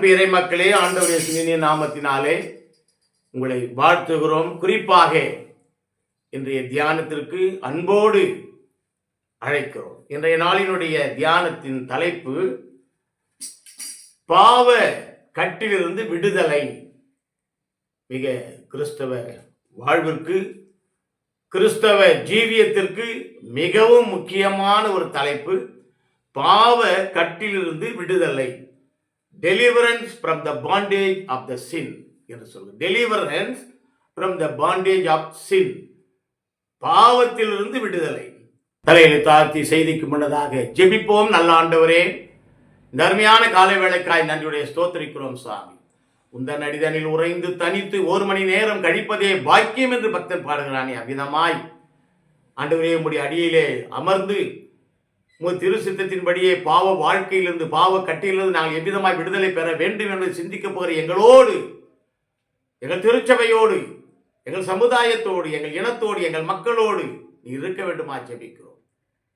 அன்பு இறை மக்களே, ஆண்டவருடைய இனிய நாமத்தினாலே உங்களை வாழ்த்துகிறோம். குறிப்பாக இன்றைய தியானத்திற்கு அன்போடு அழைக்கிறோம். இன்றைய நாளினுடைய தியானத்தின் தலைப்பு பாவ கட்டிலிருந்து விடுதலை. மிக கிறிஸ்தவ வாழ்விற்கு, கிறிஸ்தவ ஜீவியத்திற்கு மிகவும் முக்கியமான ஒரு தலைப்பு. பாவ கட்டிலிருந்து விடுதலை. Deliverance from the bondage of the sin என்று சொல்லுங்க. Deliverance from the bondage of sin. பாவத்திலிருந்து விடுதலை. தலையை தாழ்த்தி செய்திக்கு முன்னதாக ஜெபிப்போம். நல்ல ஆண்டவரே, இந்த அருமையான காலை வேளைக்காய் நன்றியுடைய ஸ்தோத்திரிக்கிறோம் சாமி. உந்தன் அடிதனில் உறைந்து தனித்து 1 மணி நேரம் கழிப்பதே பாக்கியம் என்று பக்தன் பாடுகிறானே, அவ்விதமாய் ஆண்டவரே உம்முடைய அடியிலே அமர்ந்து உங்கள் திரு சித்தத்தின்படியே பாவ வாழ்க்கையிலிருந்து, பாவ கட்டியிலிருந்து நாங்கள் எவ்விதமாய் விடுதலை பெற வேண்டும் என்று சிந்திக்க போகிற எங்களோடு, எங்கள் திருச்சபையோடு, எங்கள் சமுதாயத்தோடு, எங்கள் இனத்தோடு, எங்கள் மக்களோடு நீ இருக்க வேண்டுமா ஜெபிக்கிறோம்.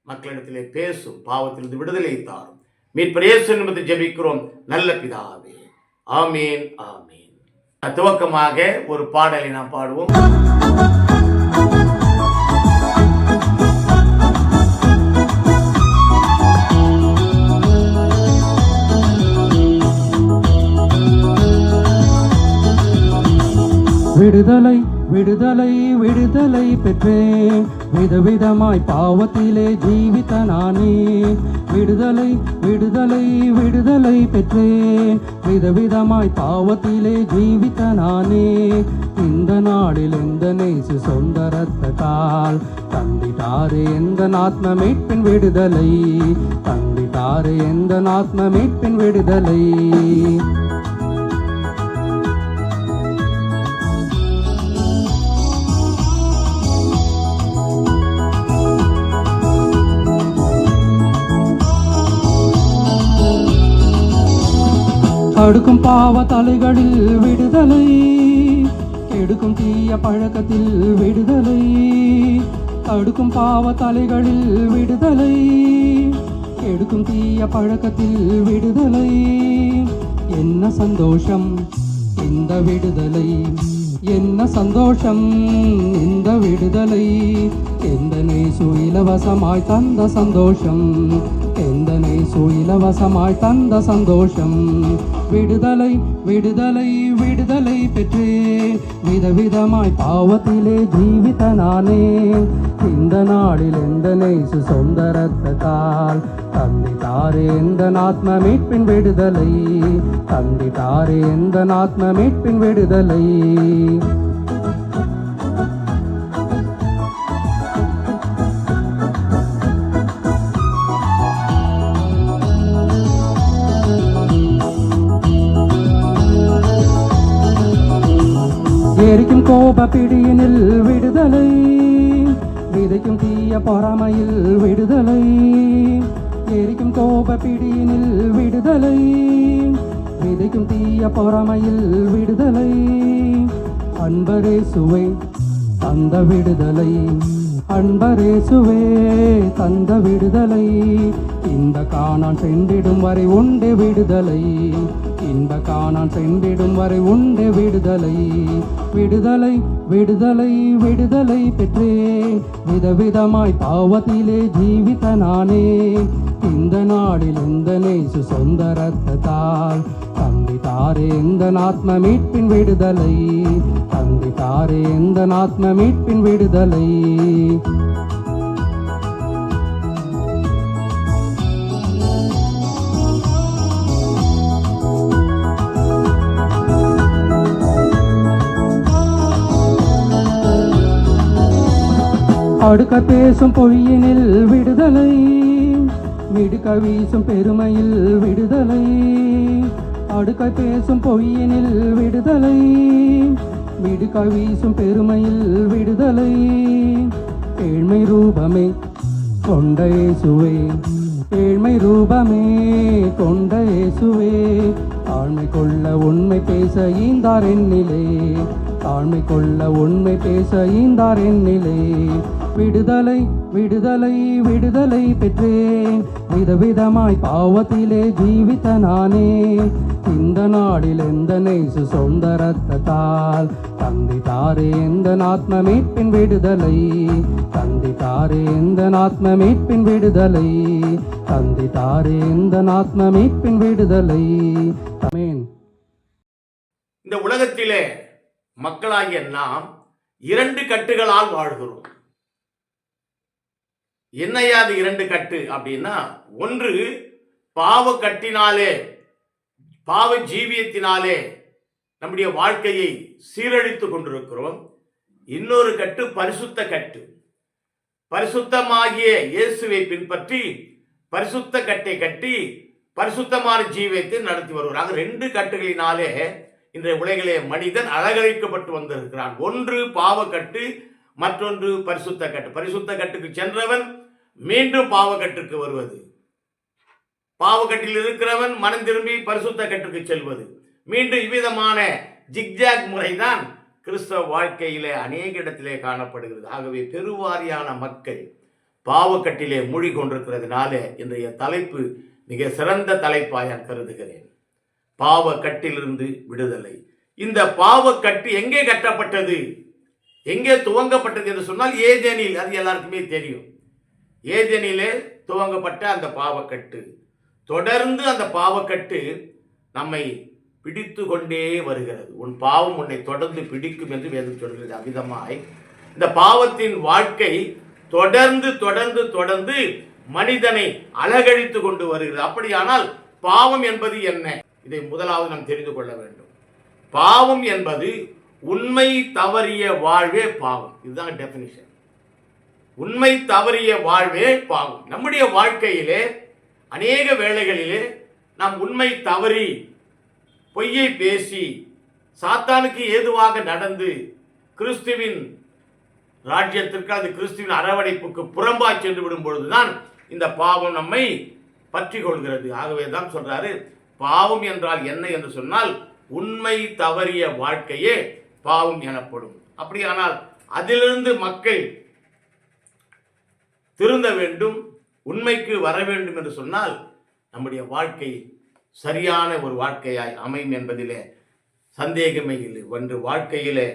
மக்களிடத்திலே பேசும், பாவத்திலிருந்து விடுதலை தாரும். மீட்பர் இயேசு நிமித்தம் ஜெபிக்கிறோம் நல்ல பிதாவே, ஆமீன் ஆமீன். துவக்கமாக ஒரு பாடலை நாம் பாடுவோம். விடுதலை விடுதலை விடுதலை பெற்றேன், விதவிதமாய் பாவத்திலே ஜீவித்த நானே. விடுதலை விடுதலை விடுதலை பெற்றேன், விதவிதமாய் பாவத்திலே ஜீவித்த நானே. இந்த நாளில் எந்த நேசு சொந்த ரத்தத்தால் தந்திட்டாரே எந்த ஆத்ம மீட்பின் விடுதலை. தந்திட்டாரே எந்த ஆத்ம மீட்பின் விடுதலை. அடுக்கும் பாவ தலைகளில் விடுதலை, எடுக்கும் தீய பழக்கத்தில் விடுதலை. அடுக்கும் பாவ தலைகளில் விடுதலை, எடுக்கும் தீய பழக்கத்தில் விடுதலை. என்ன சந்தோஷம் இந்த விடுதலை, என்ன சந்தோஷம் இந்த விடுதலை. எந்த நேசு இலவசமாய் தந்த சந்தோஷம், எந்த நேசு இலவசமாய் தந்த சந்தோஷம். விடுதலை விடுதலை விடுதலை பெற்றேன், விதவிதமாய் பாவத்திலே ஜீவித்த நானே. இந்த நாளில் எந்த நேசு சொந்த ரத்தத்தால் தந்திட்டாரே எந்த ஆத்ம மீட்பின் விடுதலை. தந்திட்டாரே எந்த ஆத்ம மீட்பின் விடுதலை. எரிக்கும் கோப பிடியினில் விடுதலை, விதைக்கும் தீய பொறாமையில் விடுதலை. எரிக்கும் கோப பிடியினில் விடுதலை, விதைக்கும் தீய பொறாமையில் விடுதலை. அன்பரே சுவை தந்த விடுதலை, அன்பரே சுவே தந்த விடுதலை. இந்த காணான் சென்றிடும் வரை உண்டு விடுதலை, இந்த காணான் சென்றிடும் வரை உண்டு விடுதலை. விடுதலை விடுதலை விடுதலை பெற்றேன், விதவிதமாய் பாவத்திலே ஜீவித்த நானே. இந்த நாளில் எந்த நேசு சொந்த ரத்தத்தால் தந்திட்டாரே எந்த ஆத்ம மீட்பின் விடுதலை. தந்திட்டாரே எந்த ஆத்ம மீட்பின் விடுதலை. அடுக்க பேசும் பொய்யினில் விடுதலை, மிடுக்க வீசும் பெருமையில் விடுதலை. அடுக்க பேசும் பொய்யினில் விடுதலை, மிடுக்க வீசும் பெருமையில் விடுதலை. ஏழ்மை ரூபமே கொண்ட இயேசுவே, ஏழ்மை ரூபமே கொண்ட இயேசுவே. ஆழ்மை கொள்ள உண்மை பேச ஈந்தார் என்னிலே, தாழ்மை கொள்ள உண்மை பேச ஈந்தார் என்னிலே. விடுதலை விடுதலை விடுதலை பெற்றேன், விதவிதமாய் பாவத்திலே ஜீவித்த நானே. இந்த நாடில் எந்த நேசு சொந்த ரத்தத்தால் தந்தித்தாரே எந்த ஆத்ம மீட்பின் விடுதலை. தந்தித்தாரே எந்த ஆத்ம மீட்பின் விடுதலை. தந்தித்தாரே எந்த ஆத்ம மீட்பின் விடுதலை. ஆமென். இந்த உலகத்திலே மக்களாகிய நாம் 2 கட்டுகளால் வாழ்கிறோம். என்னையா அது 2 கட்டு அப்படின்னா, ஒன்று பாவ கட்டினாலே, பாவ ஜீவியத்தினாலே நம்முடைய வாழ்க்கையை சீரழித்துக் கொண்டிருக்கிறோம். இன்னொரு கட்டு பரிசுத்த கட்டு. பரிசுத்தமாகிய இயேசுவை பின்பற்றி பரிசுத்த கட்டை கட்டி பரிசுத்தமான ஜீவியத்தை நடத்தி வருகிறாங்க. 2 கட்டுகளினாலே இன்றைய உலகிலே மனிதன் அலங்கரிக்கப்பட்டு வந்திருக்கிறான். ஒன்று பாவக்கட்டு, மற்றொன்று பரிசுத்த கட்டு. பரிசுத்த கட்டுக்கு சென்றவன் மீண்டும் பாவக்கட்டுக்கு வருவது, பாவக்கட்டில் இருக்கிறவன் மனம் திரும்பி பரிசுத்த கட்டுக்கு செல்வது, மீண்டும் இவ்விதமான ஜிக்ஜாக் முறைதான் கிறிஸ்தவ வாழ்க்கையிலே அநேக இடத்திலே காணப்படுகிறது. ஆகவே பெருவாரியான மக்கள் பாவக்கட்டிலே மூழ்கி கொண்டிருக்கிறதுனால இன்றைய தலைப்பு மிக சிறந்த தலைப்பாக நான் கருதுகிறேன். பாவக்கட்டிலிருந்து விடுதலை. இந்த பாவக்கட்டு எங்கே கட்டப்பட்டது, எங்கே துவங்கப்பட்டது என்று சொன்னால் ஏதேனில். அது எல்லாருக்குமே தெரியும். ஏதேனிலே துவங்கப்பட்ட அந்த பாவக்கட்டு தொடர்ந்து அந்த பாவக்கட்டு நம்மை பிடித்து கொண்டே வருகிறது. உன் பாவம் உன்னை தொடர்ந்து பிடிக்கும் என்று வேதம் சொல்கிறது. அவ்விதமாய் இந்த பாவத்தின் வாழ்க்கை தொடர்ந்து தொடர்ந்து தொடர்ந்து மனிதனை அலகழித்து கொண்டு வருகிறது. அப்படியானால் பாவம் என்பது என்ன? இதை முதலாவது நாம் தெரிந்து கொள்ள வேண்டும். பாவம் என்பது உண்மை தவறிய வாழ்வே பாவம். இதுதான் டெபினிஷன். உண்மை தவறிய வாழ்வே பாவம். நம்முடைய வாழ்க்கையிலே அநேக வேளைகளிலே நாம் உண்மை தவறி பொய்யை பேசி சாத்தானுக்கு ஏதுவாக நடந்து கிறிஸ்துவின் ராஜ்யத்திற்கு, அது கிறிஸ்துவின் அரவணைப்புக்கு புறம்பாய் சென்று விடும் பொழுதுதான் இந்த பாவம் நம்மை பற்றி கொள்கிறது. ஆகவே தான் சொல்றாரு, பாவம் என்றால் என்ன என்று சொன்னால் உண்மை தவறிய வாழ்க்கையே பாவம் எனப்படும். அப்படியானால் அதிலிருந்து மக்கள் திருந்த வேண்டும், உண்மைக்கு வர வேண்டும் என்று சொன்னால் நம்முடைய வாழ்க்கை சரியான ஒரு வாழ்க்கையாய் அமையும் என்பதிலே சந்தேகமே இல்லை. ஒன்று வாழ்க்கையிலே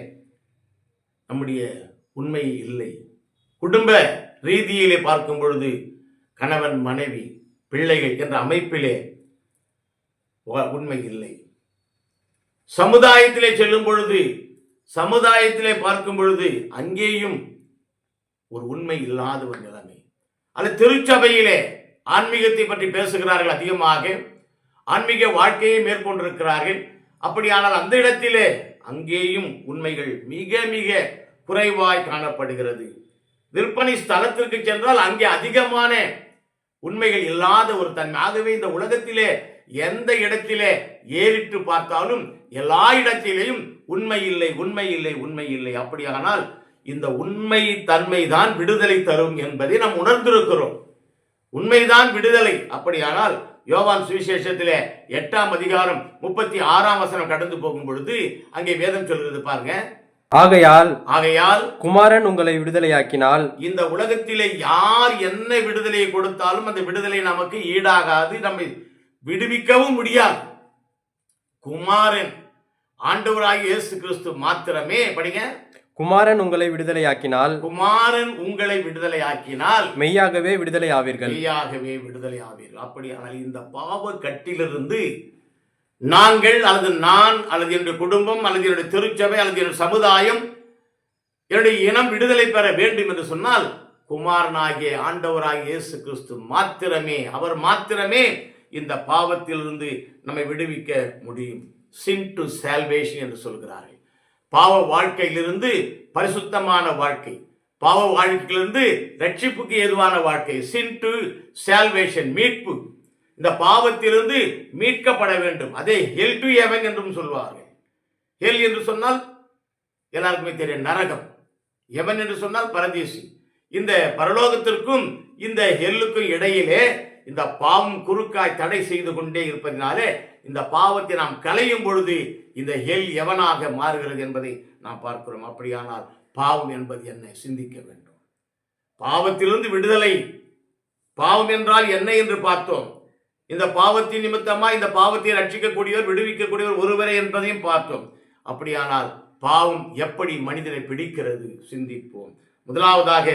நம்முடைய உண்மை இல்லை. குடும்ப ரீதியிலே பார்க்கும் பொழுது கணவன் மனைவி பிள்ளைகள் என்ற அமைப்பிலே உண்மை இல்லை. சமுதாயத்திலே செல்லும் பொழுது, சமுதாயத்திலே பார்க்கும் பொழுது அங்கேயும் ஒரு உண்மை இல்லாத ஒரு நிலைமை. அது திருச்சபையிலே ஆன்மீகத்தை பற்றி பேசுகிறார்கள், அதிகமாக ஆன்மீக வாழ்க்கையை மேற்கொண்டிருக்கிறார்கள். அப்படியானால் அந்த இடத்திலே அங்கேயும் உண்மைகள் மிக மிக குறைவாய் காணப்படுகிறது. விற்பனை ஸ்தலத்திற்கு சென்றால் அங்கே அதிகமான உண்மைகள் இல்லாத ஒரு தன்மை. ஆகவே இந்த உலகத்திலே எந்த இடத்திலே ஏறிட்டு பார்த்தாலும் எல்லா இடத்திலேயும் உண்மை இல்லை, உண்மை இல்லை, உண்மை இல்லை. அப்படியானால் இந்த உண்மை தன்மை தான் விடுதலை தரும் என்பதை நாம் உணர்ந்திருக்கிறோம். உண்மைதான் விடுதலை. அப்படியானால் யோவான் சுவிசேஷத்திலே 8ஆம் அதிகாரம் 36ஆம் வசனம் கடந்து போகும் பொழுது அங்கே வேதம் சொல்கிறது பாருங்க. ஆகையால் குமாரன் உங்களை விடுதலையாக்கினால், இந்த உலகத்திலே யார் என்ன விடுதலையை கொடுத்தாலும் அந்த விடுதலை நமக்கு ஈடாகாது, நம்மை விடுவிக்கவும் முடியாது. குமாரன் ஆண்டவராகிய இயேசு கிறிஸ்து மாத்திரமே. படிங்க. குமாரன் உங்களை விடுதலையாக்கினால், குமாரன் உங்களை விடுதலையாக்கினால் மெய்யாகவே விடுதலை ஆவீர்கள். மெய்யாகவே விடுதலை ஆவீர்கள். அப்படியானால் இந்த பாவ கட்டிலிருந்து நாங்கள், அல்லது நான், அல்லது என்னுடைய குடும்பம், அல்லது என்னுடைய திருச்சபை, அல்லது என்னுடைய சமுதாயம், என்னுடைய இனம் விடுதலை பெற வேண்டும் என்று சொன்னால் குமாரனாகிய ஆண்டவராகிய இயேசு கிறிஸ்து மாத்திரமே, அவர் மாத்திரமே இந்த பாவத்திலிருந்து நம்மை விடுவிக்க முடியும். சின் டு சால்வேஷன் என்று சொல்கிறார்கள். பாவ வாழ்க்கையிலிருந்து பரிசுத்தமான வாழ்க்கை, பாவ வாழ்க்கையிலிருந்து ரட்சிப்புக்கு ஏதுவான வாழ்க்கை. சின் டு சால்வேஷன், மீட்பு. இந்த பாவத்திலிருந்து மீட்கப்பட வேண்டும். அதே ஹெல் டு ஹெவன் என்றும் சொல்வார்கள். ஹெல் என்று சொன்னால் எல்லாருக்குமே தெரியும், நரகம். ஹெவன் என்று சொன்னால் பரதீசி. இந்த பரலோகத்திற்கும் இந்த ஹெல்லுக்கும் இடையிலே இந்த பாவம் குறுக்காய் தடை செய்து கொண்டே இருப்பதினாலே இந்த பாவத்தை நாம் களையும் பொழுது இந்த ஹெல் எவனாக மாறுகிறது என்பதை நாம் பார்க்கிறோம். அப்படியானால் பாவம் என்பது என்ன? சிந்திக்க வேண்டும். பாவத்திலிருந்து விடுதலை. பாவம் என்றால் என்ன என்று பார்த்தோம். இந்த பாவத்தின் நிமித்தமா இந்த பாவத்தை ரட்சிக்கக்கூடியவர், விடுவிக்கக்கூடியவர் ஒருவரே என்பதையும் பார்த்தோம். அப்படியானால் பாவம் எப்படி மனிதனை பிடிக்கிறது? சிந்திப்போம். முதலாவதாக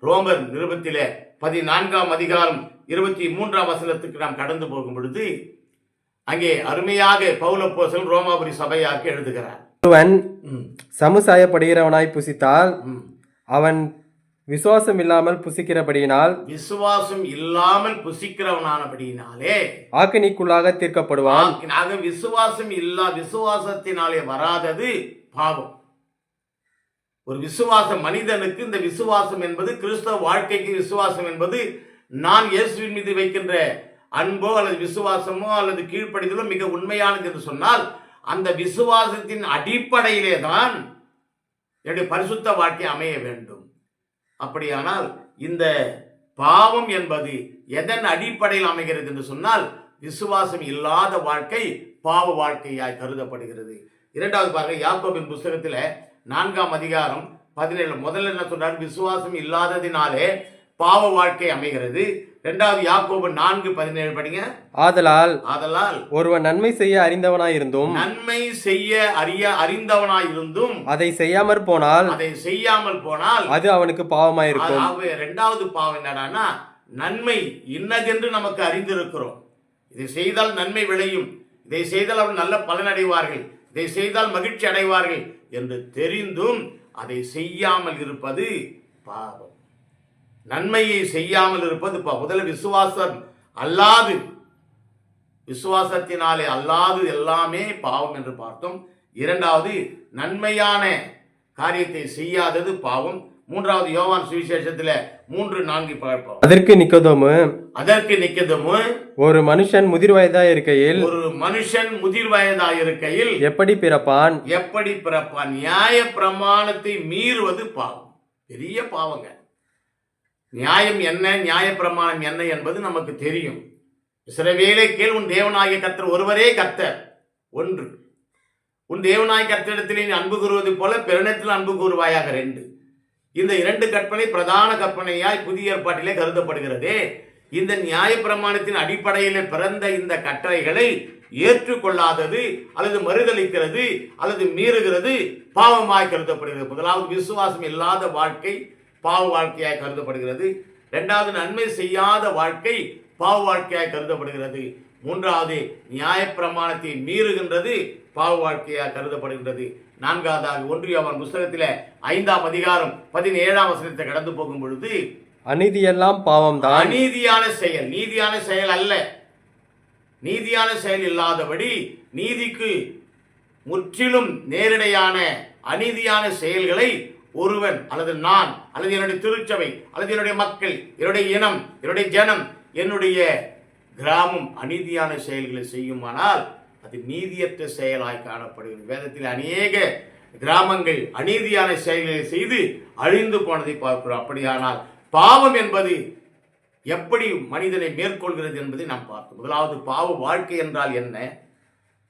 ரோமர் நிருபத்திலே 14ஆம் அதிகாரம் 23ஆம் வசனத்துக்கு நாம் கடந்து போகும் பொழுது அங்கே அருமையாக பவுல் அப்போஸ்தலன் ரோமாபுரி சபையாருக்கு எழுதுகிறார். ஒருவன் சமுசாயப்படுகிறவனாய் புசித்தால் அவன் விசுவாசம் இல்லாமல் புசிக்கிறபடியினால் விசுவாசம் இல்லாமல் புசிக்கிறவனானபடியினாலே ஆக்கினிக்குள்ளாக தீர்க்கப்படுவான். விசுவாசத்தினாலே வராதது பாவம். ஒரு விசுவாச மனிதனுக்கு இந்த விசுவாசம் என்பது, கிறிஸ்தவ வாழ்க்கைக்கு விசுவாசம் என்பது நான் இயேசுவின் மீது வைக்கின்ற அன்போ அல்லது விசுவாசமோ அல்லது கீழ்ப்படிதலோ மிக உண்மையானது என்று சொன்னால் அந்த விசுவாசத்தின் அடிப்படையிலே தான் என்னுடைய பரிசுத்த வாழ்க்கை அமைய வேண்டும். அப்படியானால் இந்த பாவம் என்பது எதன் அடிப்படையில் அமைகிறது என்று சொன்னால் விசுவாசம் இல்லாத வாழ்க்கை பாவ வாழ்க்கையாய் கருதப்படுகிறது. இரண்டாவது பாருங்க, யாக்கோபின் புஸ்தகத்தில் 4ஆம் அதிகாரம் 17 முதல்ல என்ன சொல்றாரு? விசுவாசம் இல்லாததினாலே பாவ வாழ்க்கை அமைகிறது. இரண்டாவது யாக்கோபு 4:17 படிங்க. ஆதலால் ஒருவன் நன்மை செய்ய அறிந்தவனாயிருந்தும் அறிந்தவனாயிருந்தும் அதை செய்யாமல் போனால் அது அவனுக்கு பாவமாயிருக்கும். இரண்டாவது பாவம் என்னடான்னா, நன்மை இன்னதென்று நமக்கு அறிந்திருக்கிறோம். இதை செய்தால் நன்மை விளையும், இதை செய்தால் அவர்கள் நல்ல பலன் அடைவார்கள், இதை செய்தால் மகிழ்ச்சி அடைவார்கள் என்று தெரிந்தும் அதை செய்யாமல் இருப்பது பாவம். நன்மையை செய்யாமல் இருப்பது முதல்ல விசுவாசம் அல்லாது, விசுவாசத்தினாலே அல்லாது எல்லாமே பாவம் என்று பார்த்தோம். இரண்டாவது நன்மையான காரியத்தை செய்யாதது பாவம். மூன்றாவது யோவான் சுவிசேஷத்தில் 3:4 பார்ப்போம். அதற்கு நிக்கோதேமு ஒரு மனுஷன் முதிர் வயதாய் இருக்கையில் எப்படி பிறப்பான்? நியாய பிரமாணத்தை மீறுவது பாவம். பெரிய பாவங்க. நியாயம் என்ன, நியாய பிரமாணம் என்ன என்பது நமக்கு தெரியும். இஸ்ரவேலே கேள், உன் தேவனாகிய கர்த்தர் ஒருவரே கர்த்தர். ஒன்று, உன் தேவனாகிய கர்த்தரிடத்திலே நீ அன்பு கூறுவது போல பிறனிடத்தில் அன்பு கூறுவாயாக. 2, இந்த 2 கற்பனை பிரதான கற்பனையாய் புதிய ஏற்பாட்டிலே கருதப்படுகிறது. இந்த நியாய பிரமாணத்தின் அடிப்படையிலே பிறந்த இந்த கட்டளைகளை ஏற்றுக்கொள்ளாதது அல்லது மறுதளிக்கிறது அல்லது மீறுகிறது பாவமாய் கருதப்படுகிறது. முதலாவது விசுவாசம் இல்லாத வாழ்க்கை பாவ வாழ்க்கையாய் கருதப்படுகிறது. இரண்டாவது நன்மை செய்யாத வாழ்க்கை பாவ வாழ்க்கையாய் கருதப்படுகிறது. மூன்றாவது நியாய பிரமாணத்தை மீறுகின்றது பாவ வாழ்க்கையாய் கருதப்படுகின்றது. நான்காவதாக 1 யோவான் புஸ்தகத்தில் 5ஆம் அதிகாரம் 17ஆம் வசனத்தை கடந்து போகும் பொழுது அநீதியெல்லாம் பாவம்தான். அநீதியான செயல், நீதியான செயல் அல்ல. நீதியான செயல் இல்லாதபடி நீதிக்கு முற்றிலும் நேரடியான அநீதியான செயல்களை ஒருவன் அல்லது நான் அல்லது என்னுடைய திருச்சபை அல்லது என்னுடைய மக்கள், என்னுடைய இனம், என்னுடைய ஜனம், என்னுடைய கிராமம் அநீதியான செயல்களை செய்யுமானால் அது நீதியற்ற செயலாய் காணப்படுகிறது. வேதத்தில் அநேக கிராமங்கள் அநீதியான செயல்களை செய்து அழிந்து போனதை பார்க்கிறோம். அப்படியானால் பாவம் என்பது எப்படி மனிதனை மேற்கொள்கிறது என்பதை நாம் பார்த்தோம். முதலாவது பாவ வாழ்க்கை என்றால் என்ன?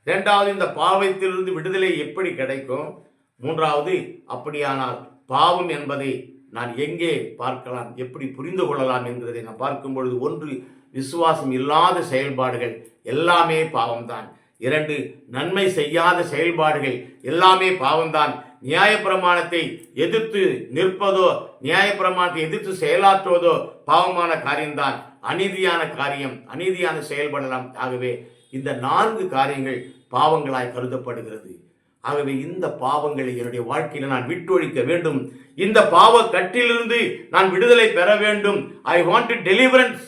இரண்டாவது இந்த பாவத்திலிருந்து விடுதலை எப்படி கிடைக்கும்? மூன்றாவது அப்படியானால் பாவம் என்பதை நான் எங்கே பார்க்கலாம், எப்படி புரிந்து கொள்ளலாம் என்கிறதை நான் பார்க்கும் பொழுது, 1 விசுவாசம் இல்லாத செயல்பாடுகள் எல்லாமே பாவம்தான். 2 நன்மை செய்யாத செயல்பாடுகள் எல்லாமே பாவம்தான். நியாயப்பிரமாணத்தை எதிர்த்து நிற்பதோ நியாயப்பிரமாணத்தை எதிர்த்து செயலாற்றுவதோ பாவமான காரியம்தான். அநீதியான காரியம், அநீதியான செயல்படலாம். ஆகவே இந்த 4 காரியங்கள் பாவங்களாய் கருதப்படுகிறது. ஆகவே இந்த பாவங்களை என்னுடைய வாழ்க்கையில் நான் விட்டொழிக்க வேண்டும். இந்த பாவ கட்டிலிருந்து நான் விடுதலை பெற வேண்டும். I want deliverance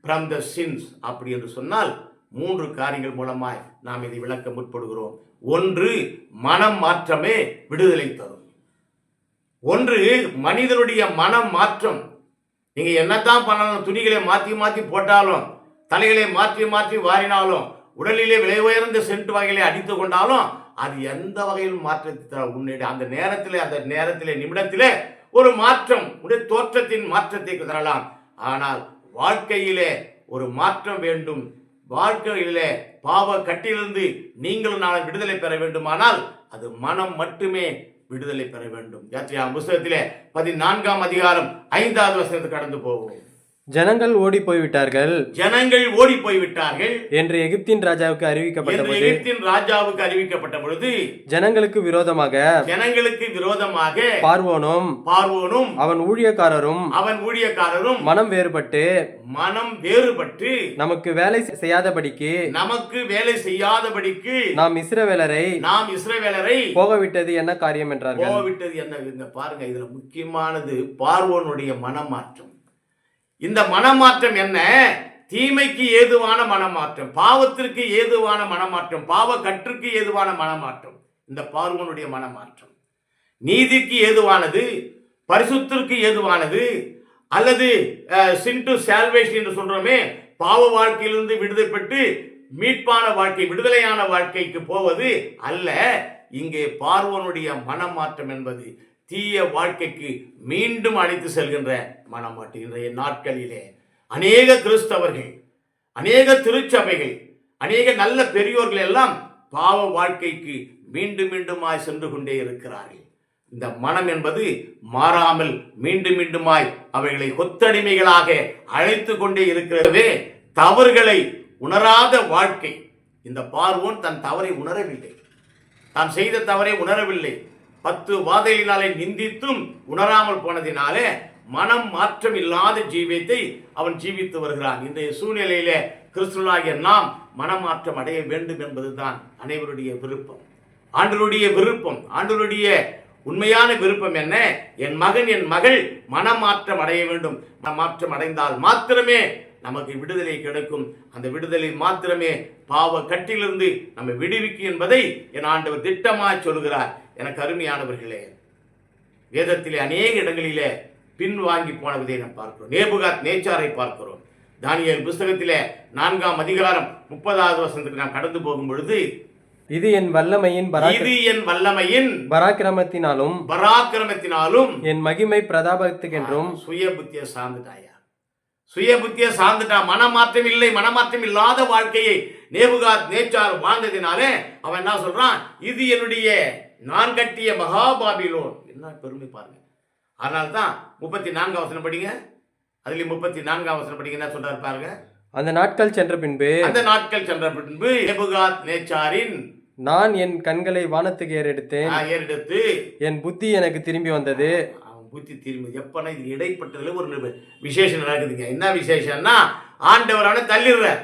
from the since. அப்படி என்று சொன்னால் 3 காரியங்கள் மூலமாய் நாம் இதை விளக்க முற்படுகிறோம். 1, மனம் மாற்றமே விடுதலை தரும். 1 மனிதனுடைய மனம் மாற்றம். நீங்க என்னத்தான் பண்ணாலும், துணிகளை மாற்றி மாற்றி போட்டாலும், தலைகளை மாற்றி மாற்றி வாரினாலும், உடலிலே விலை உயர்ந்த சென்ட் வகைகளை அடித்து கொண்டாலும் அது எந்த வகையில் மாற்றத்தை தர உன்னுடைய அந்த நேரத்திலே நிமிடத்திலே ஒரு மாற்றம், உடைய தோற்றத்தின் மாற்றத்தை தரலாம். ஆனால் வாழ்க்கையிலே ஒரு மாற்றம் வேண்டும், வாழ்க்கையிலே பாவ கட்டிலிருந்து நீங்களும் நான் விடுதலை பெற வேண்டுமானால் அது மனம் மட்டுமே விடுதலை பெற வேண்டும். யாத்திராகமம் புத்தகத்திலே 14ஆம் அதிகாரம் 5வது வசனத்தை கடந்து போவோம். ஜனங்கள் ஓடி போய்விட்டார்கள், ஜனங்கள் ஓடி போய்விட்டார்கள் என்று எகிப்தின் ராஜாவுக்கு அறிவிக்கப்பட்ட பொழுது ஜனங்களுக்கு விரோதமாக பார்வோனும் அவன் ஊழியக்காரரும் மனம் வேறுபட்டு நமக்கு வேலை செய்யாதபடிக்கு நாம் இஸ்ரவேலரை போகவிட்டது என்ன காரியம் என்றார்கள். பாருங்க, இதுல முக்கியமானது பார்வோனுடைய மனமாற்றம். இந்த மனமாற்றம் என்ன? தீமைக்கு ஏதுவான மனமாற்றம், பாவத்திற்கு ஏதுவான மனமாற்றம், பாவ கற்றுக்கு ஏதுவான மனமாற்றம். இந்த பார்வோனுடைய மனமாற்றம் நீதிக்கு ஏதுவானது, பரிசுத்திற்கு ஏதுவானது, அல்லது சின் டு சால்வேஷன் என்று சொல்றோமே, பாவ வாழ்க்கையிலிருந்து விடுதலை பெற்று மீட்பான வாழ்க்கை, விடுதலையான வாழ்க்கைக்கு போவது அல்ல. இங்கே பார்வோனுடைய மனமாற்றம் என்பது தீய வாழ்க்கைக்கு மீண்டும் அழைத்து செல்கின்ற மனமாற்றம். இன்றைய நாட்களிலே அநேக கிறிஸ்தவர்கள், அநேக திருச்சபைகள், அநேக நல்ல பெரியோர்கள் எல்லாம் பாவ வாழ்க்கைக்கு மீண்டும் மீண்டுமாய் சென்று கொண்டே இருக்கிறார்கள். இந்த மனம் என்பது மாறாமல் மீண்டும் மீண்டுமாய் அவைகளை கொத்தடிமைகளாக அழைத்து கொண்டே இருக்கிறதே. தவறுகளை உணராத வாழ்க்கை. இந்த பார்வோன் தன் தவறை உணரவில்லை, தான் செய்த தவறை உணரவில்லை. 10 வாதைகளினாலே நிந்தித்தும் உணராமல் போனதினாலே மனம் மாற்றம் இல்லாத ஜீவியத்தை அவன் ஜீவித்து வருகிறான். இன்றைய சூழ்நிலையிலே கிறிஸ்துவனாகிய நாம் மனமாற்றம் அடைய வேண்டும் என்பதுதான் அனைவருடைய விருப்பம், ஆண்டவருடைய விருப்பம். ஆண்டவருடைய உண்மையான விருப்பம் என்ன? என் மகன், என் மகள் மனமாற்றம் அடைய வேண்டும். மனமாற்றம் அடைந்தால் மாத்திரமே நமக்கு விடுதலை கிடைக்கும். அந்த விடுதலை மாத்திரமே பாவ கட்டிலிருந்து நம்மை விடுவிக்கும் என்பதை என் ஆண்டவர் திட்டமாய் சொல்கிறார். எனக்கு அருமையானவர்களே, வேதத்திலே அநேக இடங்களிலே பின்வாங்கி போனதை நாம் பார்க்கிறோம். நேபுகாத் நேச்சாரை பார்க்கிறோம். தானியேல் புத்தகத்திலே 4ஆம் அதிகாரம் 30வது வசனத்துக்கு நாம் கடந்து போகும் பொழுது, இது என் வல்லமையின் பராக்கிரமத்தினாலும் என் மகிமை பிரதாபத்துக்கென்றும். சுய புத்தியை சார்ந்துட்டாயா, சுய புத்தியை சார்ந்துட்டா. மனமாற்றம் இல்லை, மனமாற்றம் இல்லாத வாழ்க்கையை நேபுகாத் நேச்சார் வாழ்ந்ததினாலே அவன் என்ன சொல்றான்? இது என்னுடைய நான் கட்டிய மகாபாபிலோன். என்ன பெருமை பாருங்க. அதனால்தான் 34ஆம் வசனம் படிங்க. அதுல 34ஆம் வசனம் படிங்க, என்ன சொல்றாரு பாருங்க. அந்த நாட்கள் சென்ற பின்பு நேபுகாத் நேச்சாரின் நான் என் கண்களை வானத்துக்கு ஏறெடுத்து என் புத்தி எனக்கு திரும்பி வந்தது. புத்தி திரும்பி எப்பனா இது இடைப்பட்டதுல ஒரு விசேஷம் நடக்குதுங்க. என்ன விசேஷம்னா, ஆண்டவரான தள்ளிடுறார்,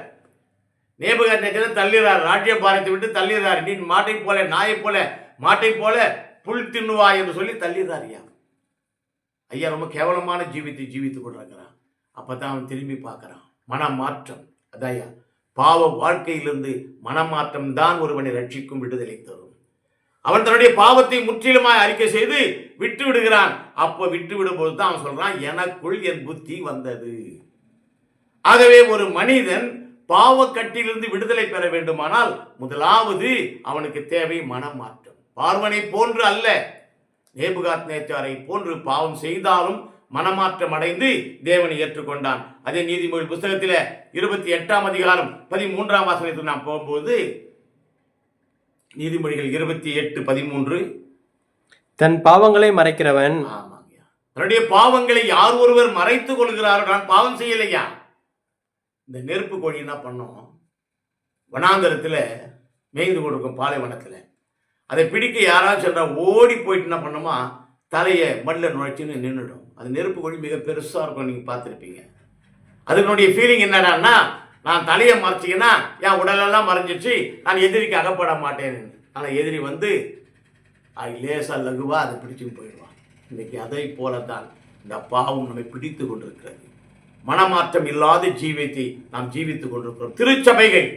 நேபுகாத் நேச்சார் தள்ளிடுறார், ராஜ்ய பாரத்தை விட்டு தள்ளிடுறார். நீ மாட்டை போல, நாயை போல, மாட்டை போல புல் தின்னுவா என்று சொல்லி தள்ளிடுறார். ஐயா ரொம்ப கேவலமான ஜீவித்தை ஜீவித்து கொண்டிருக்கிறான். அப்பதான் அவன் திரும்பி பார்க்கிறான். மனமாற்றம் அதையா, பாவ வாழ்க்கையிலிருந்து மனமாற்றம் தான் ஒருவனை ரட்சிக்கும், விடுதலை தரும். அவன் தன்னுடைய பாவத்தை முற்றிலுமாய் அறிக்கை செய்து விட்டு விடுகிறான். அப்போ விட்டு விடும்போது தான் அவன் சொல்றான், எனக்குள் என் புத்தி வந்தது. ஆகவே ஒரு மனிதன் பாவக்கட்டிலிருந்து விடுதலை பெற வேண்டுமானால் முதலாவது அவனுக்கு தேவை மனமாற்றம். பார்வனை போன்று அல்ல, நேபுகாத் நேச்சாரை போன்று பாவம் செய்தாலும் மனமாற்றம் அடைந்து தேவனை ஏற்றுக்கொண்டான். அதே நீதிமொழிகள் புத்தகத்தில் 28ஆம் அதிகாரம் 13ஆம் வசனத்தில் நாம் போகும்போது, நீதிமொழிகள் 28:13, தன் பாவங்களை மறைக்கிறவன். தன்னுடைய பாவங்களை யார் ஒருவர் மறைத்துக் கொள்கிறாரோ, நான் பாவம் செய்யலையா. இந்த நெருப்பு கோழி என்ன பண்ணும்? வனாந்தரத்தில் மேய்ந்து கொண்டிருக்கும் பாலைவனத்தில் அதை பிடிக்க யாராவது சென்றா ஓடி போயிட்டு என்ன பண்ணுமா, தலையை மண்ணில் நுழைச்சின்னு நின்றுடும். அது நெருப்பு கோழி மிக பெருசாக இருக்கும், நீங்கள் பார்த்துருப்பீங்க. அதனுடைய ஃபீலிங் என்னடான்னா, நான் தலையை மறைச்சிங்கன்னா என் உடலெல்லாம் மறைஞ்சிச்சு, நான் எதிரிக்கு அகப்பட மாட்டேன். ஆனால் எதிரி வந்து லேசாக லகுவாக அதை பிடிச்சுன்னு போயிடுவான். இன்னைக்கு அதை போல தான் இந்த பாவம் நம்மை பிடித்து கொண்டிருக்கிறது. மனமாற்றம் இல்லாத ஜீவியத்தை நாம் ஜீவித்துக் கொண்டிருக்கிறோம். திருச்சபைகள்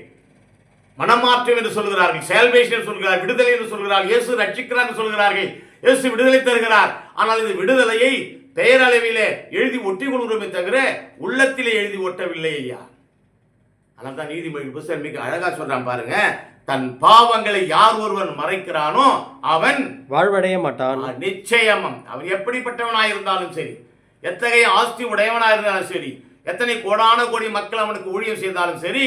மனமாற்றம் என்று சொல்கிறார்கள், சால்வேஷன் சொல்கிறார்கள், விடுதலை என்று சொல்கிறார்கள், இயேசு ரட்சிக்கிறார் என்று சொல்கிறார்கள், இயேசு விடுதலை தருகிறார். ஆனால் இந்த விடுதலையை பெயரளவிலே எழுதி ஒட்டி கொள்கிறோமே தவிர உள்ளத்திலே எழுதி ஒட்டவில்லை ஐயா. அதனால தான் நீதிமொழி புத்தகம் மிக அழகா சொல்றான் பாருங்க, தன் பாவங்களை யார் ஒருவன் மறைக்கிறானோ அவன் வாழ்வடைய மாட்டான். நிச்சயம் அவன் எப்படிப்பட்டவனாயிருந்தாலும் சரி, எத்தகைய ஆஸ்தி உடையவனாயிருந்தாலும் சரி, எத்தனை கோடான கோடி மக்கள் அவனுக்கு ஊழியம் செய்தாலும் சரி,